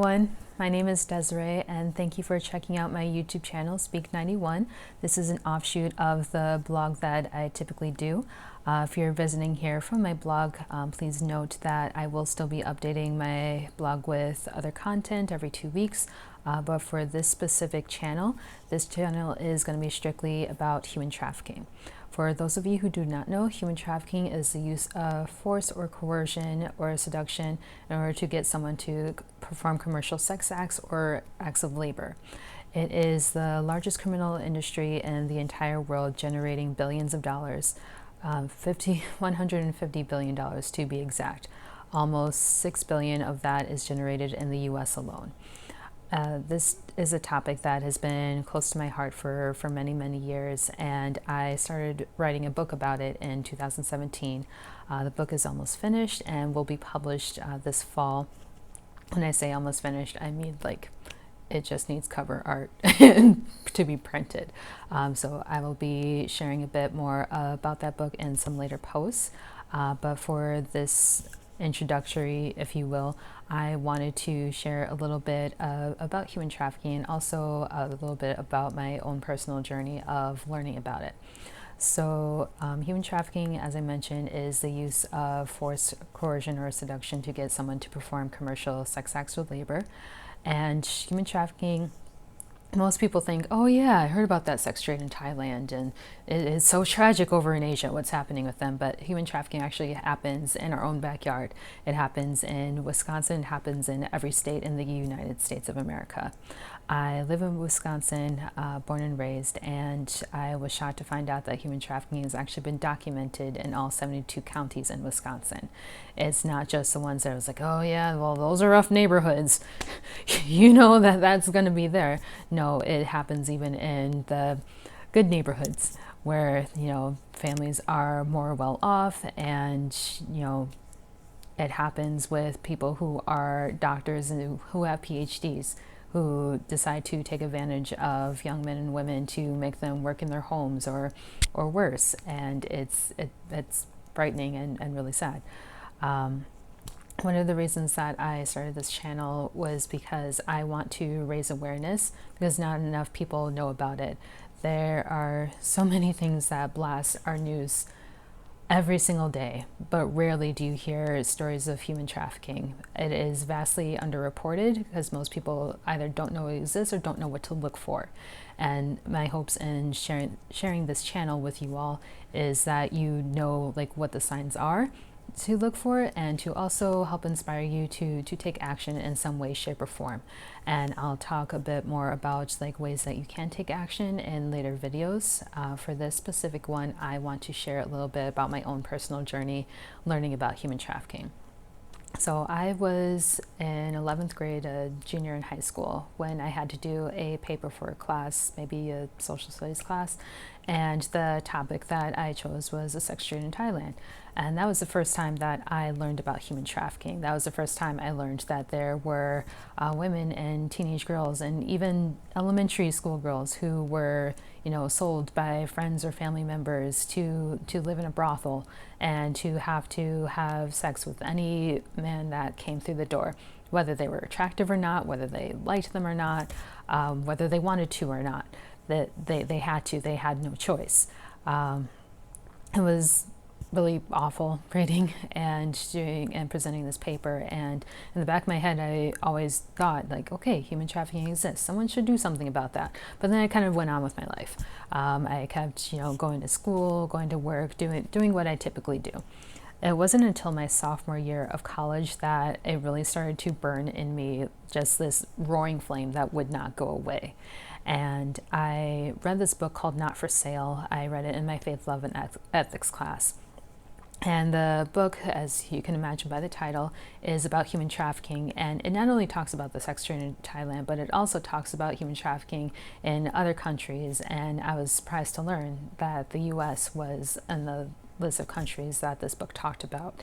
everyone. My name is Desiree, and thank you for checking out my YouTube channel, Speak 91. This is an offshoot of the blog that I typically do. If you're visiting here from my blog, please note that I will still be updating my blog with other content every 2 weeks. But for this specific channel, this channel is going to be strictly about human trafficking. For those of you who do not know, human trafficking is the use of force or coercion or seduction in order to get someone to perform commercial sex acts or acts of labor. It is the largest criminal industry in the entire world, generating billions of dollars, $150 billion to be exact. Almost 6 billion of that is generated in the US alone. This is a topic that has been close to my heart for many, many years, and I started writing a book about it in 2017. The book is almost finished and will be published this fall. When I say almost finished, I mean like it just needs cover art to be printed. So I will be sharing a bit more about that book in some later posts. But for this introductory, if you will, I wanted to share a little bit about human trafficking and also a little bit about my own personal journey of learning about it. So human trafficking, as I mentioned, is the use of force, coercion, or seduction to get someone to perform commercial sex acts with labor. And human trafficking, most people think, oh yeah, I heard about that sex trade in Thailand, and it's so tragic over in Asia, what's happening with them. But human trafficking actually happens in our own backyard. It happens in Wisconsin, it happens in every state in the United States of America. I live in Wisconsin, born and raised, and I was shocked to find out that human trafficking has actually been documented in all 72 counties in Wisconsin. It's not just the ones that I was like, oh yeah, well, those are rough neighborhoods. You know that's going to be there. No, it happens even in the good neighborhoods where, families are more well off, and, it happens with people who are doctors and who have PhDs, who decide to take advantage of young men and women to make them work in their homes or worse. And it's frightening and really sad. One of the reasons that I started this channel was because I want to raise awareness, because not enough people know about it. There are so many things that blast our news every single day, but rarely do you hear stories of human trafficking. It is vastly underreported because most people either don't know it exists or don't know what to look for. And my hopes in sharing this channel with you all is that you know what the signs are to look for, and to also help inspire you to take action in some way, shape, or form. And I'll talk a bit more about ways that you can take action in later videos. For this specific one, I want to share a little bit about my own personal journey learning about human trafficking. So I was in 11th grade, a junior in high school, when I had to do a paper for a class, maybe a social studies class, and the topic that I chose was a sex trade in Thailand. And that was the first time that I learned about human trafficking. That was the first time I learned that there were women and teenage girls and even elementary school girls who were, sold by friends or family members to live in a brothel and to have sex with any man that came through the door, whether they were attractive or not, whether they liked them or not, whether they wanted to or not. That they had no choice. It was really awful reading and doing and presenting this paper, and in the back of my head I always thought okay, human trafficking exists, someone should do something about that. But then I kind of went on with my life. I kept going to school, going to work, doing what I typically do. It wasn't until my sophomore year of college that it really started to burn in me, just this roaring flame that would not go away. And I read this book called Not for Sale. I read it in my faith, love, and ethics class. And the book, as you can imagine by the title, is about human trafficking. And it not only talks about the sex trade in Thailand, but it also talks about human trafficking in other countries. And I was surprised to learn that the US was in the list of countries that this book talked about.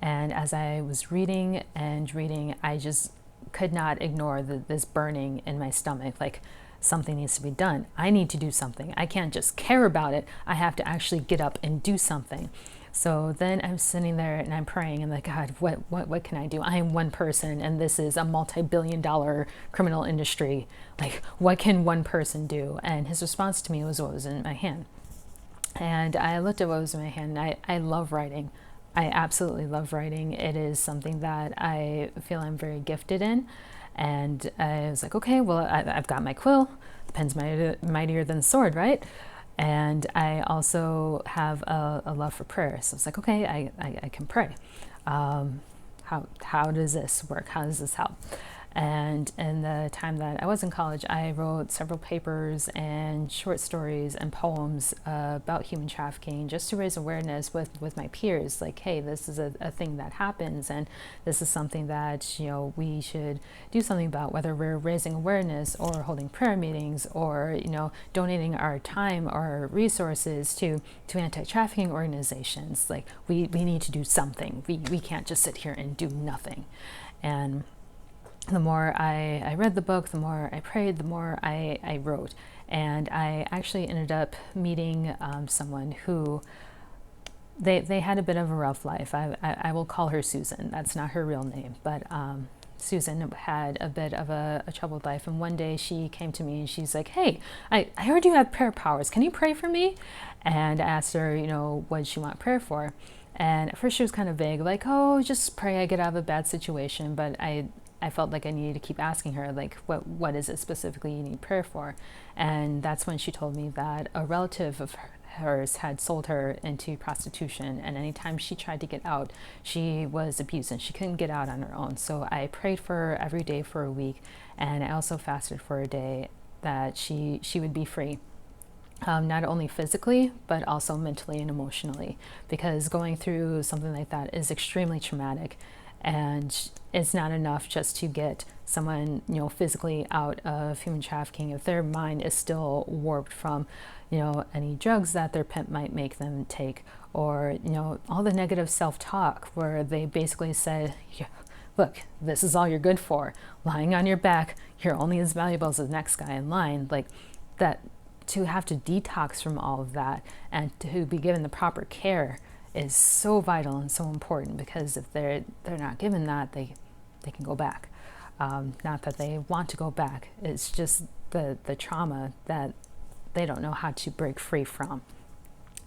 And as I was reading and reading, I just could not ignore this burning in my stomach. Something needs to be done. I need to do something. I can't just care about it. I have to actually get up and do something. So then I'm sitting there and I'm praying and like, God, what can I do? I am one person and this is a multi-billion-dollar criminal industry. Like, what can one person do? And his response to me was what was in my hand. And I looked at what was in my hand. And I love writing. I absolutely love writing. It is something that I feel I'm very gifted in. And I was like, okay, well, I've got my quill. The pen's mightier than the sword, right? And I also have a love for prayer. So it's like, okay, I can pray. How does this work? How does this help? And in the time that I was in college, I wrote several papers and short stories and poems about human trafficking, just to raise awareness with my peers. Like, hey, this is a thing that happens, and this is something that, you know, we should do something about, whether we're raising awareness or holding prayer meetings or, you know, donating our time or resources to anti-trafficking organizations. Like, we need to do something. We can't just sit here and do nothing. And the more I read the book, the more I prayed, the more I wrote. And I actually ended up meeting someone who, they had a bit of a rough life. I will call her Susan. That's not her real name. But Susan had a bit of a troubled life. And one day she came to me and she's like, hey, I heard you have prayer powers. Can you pray for me? And I asked her, you know, what did she want prayer for? And at first she was kind of vague, like, oh, just pray I get out of a bad situation. But I felt like I needed to keep asking her, like, what is it specifically you need prayer for? And that's when she told me that a relative of hers had sold her into prostitution, and anytime she tried to get out, she was abused and she couldn't get out on her own. So I prayed for her every day for a week, and I also fasted for a day that she would be free. Not only physically, but also mentally and emotionally, because going through something like that is extremely traumatic. And it's not enough just to get someone, you know, physically out of human trafficking if their mind is still warped from, you know, any drugs that their pimp might make them take, or, you know, all the negative self-talk where they basically said, yeah, look, this is all you're good for. Lying on your back, you're only as valuable as the next guy in line. Like that, to have to detox from all of that and to be given the proper care is so vital and so important, because if they're not given that, they can go back. Not that they want to go back. It's just the trauma that they don't know how to break free from.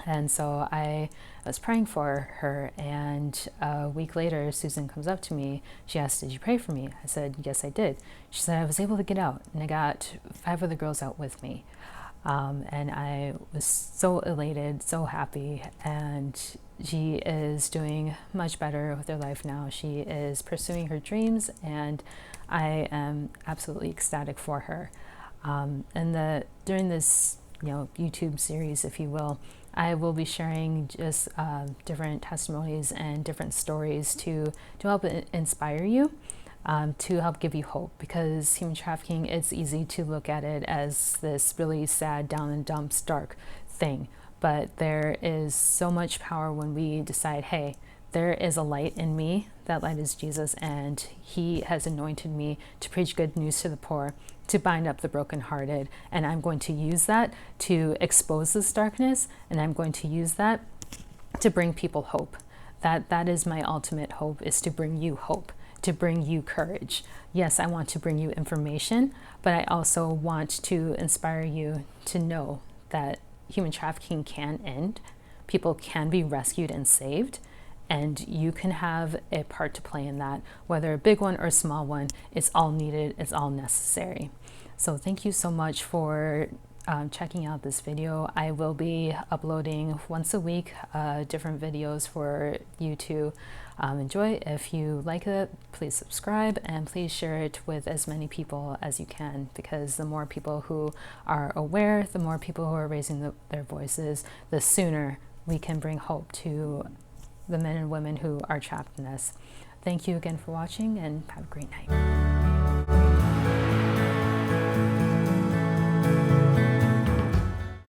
And so I was praying for her, and a week later, Susan comes up to me. She asked, did you pray for me? I said, yes, I did. She said, I was able to get out, and I got 5 other girls out with me. And I was so elated, so happy, and she is doing much better with her life now. She is pursuing her dreams, and I am absolutely ecstatic for her. And during this, you know, YouTube series, if you will, I will be sharing just different testimonies and different stories to help inspire you. To help give you hope, because human trafficking, it's easy to look at it as this really sad, down in the dumps, dark thing. But there is so much power when we decide, hey, there is a light in me. That light is Jesus, and he has anointed me to preach good news to the poor, to bind up the brokenhearted. And I'm going to use that to expose this darkness, and I'm going to use that to bring people hope. That is my ultimate hope, is to bring you hope, to bring you courage. Yes, I want to bring you information, but I also want to inspire you to know that human trafficking can end. People can be rescued and saved, and you can have a part to play in that, whether a big one or a small one. It's all needed, it's all necessary. So thank you so much for checking out this video. I will be uploading once a week different videos for you to enjoy. If you like it, please subscribe, and please share it with as many people as you can, because the more people who are aware, the more people who are raising their voices, the sooner we can bring hope to the men and women who are trapped in this. Thank you again for watching, and have a great night.